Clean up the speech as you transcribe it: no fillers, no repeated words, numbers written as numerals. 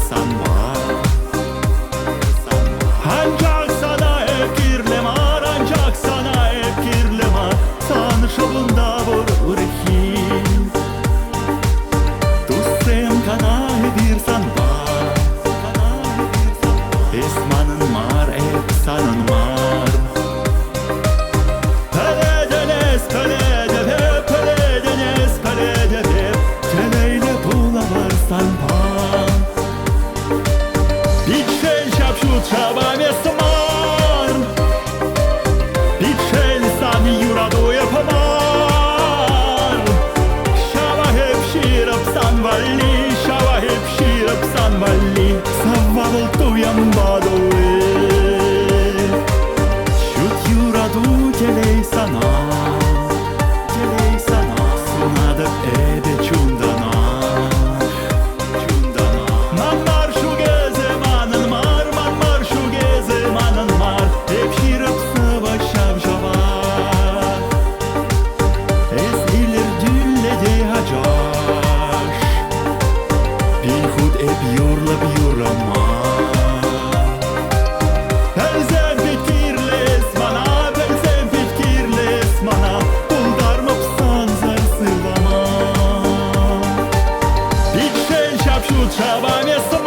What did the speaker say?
sanma. Ancak sana hep kirlemar, ancak sana hep kirlemar. San şovunda vurur kim? Dostum kana bir sanma. Esmanın mar, hep sanın mar. Peledenes, peledede, peledenes, peledede. Teleyle bulamar sanma. Bitşel şapşut şabam esmar. Bitşel sani yuradu yapamar. Şava hep şirap sanvalli, şava hep şirap sanvalli. Savval tuyam badoe. Şut yuradu geley sana. Geley sana. Sunadık ede çundana. Manmar şu gezemanın mar, manmar şu gezemanın mar. Hep şirap savaşav şavar. Ezilir düllede hacaş. Bilhud hep yurla yurama. Pelzen fikirles bana, pelzen fikirles bana. Buldarmıp sanzar sırlama. Bitşel şapşut şaban esma.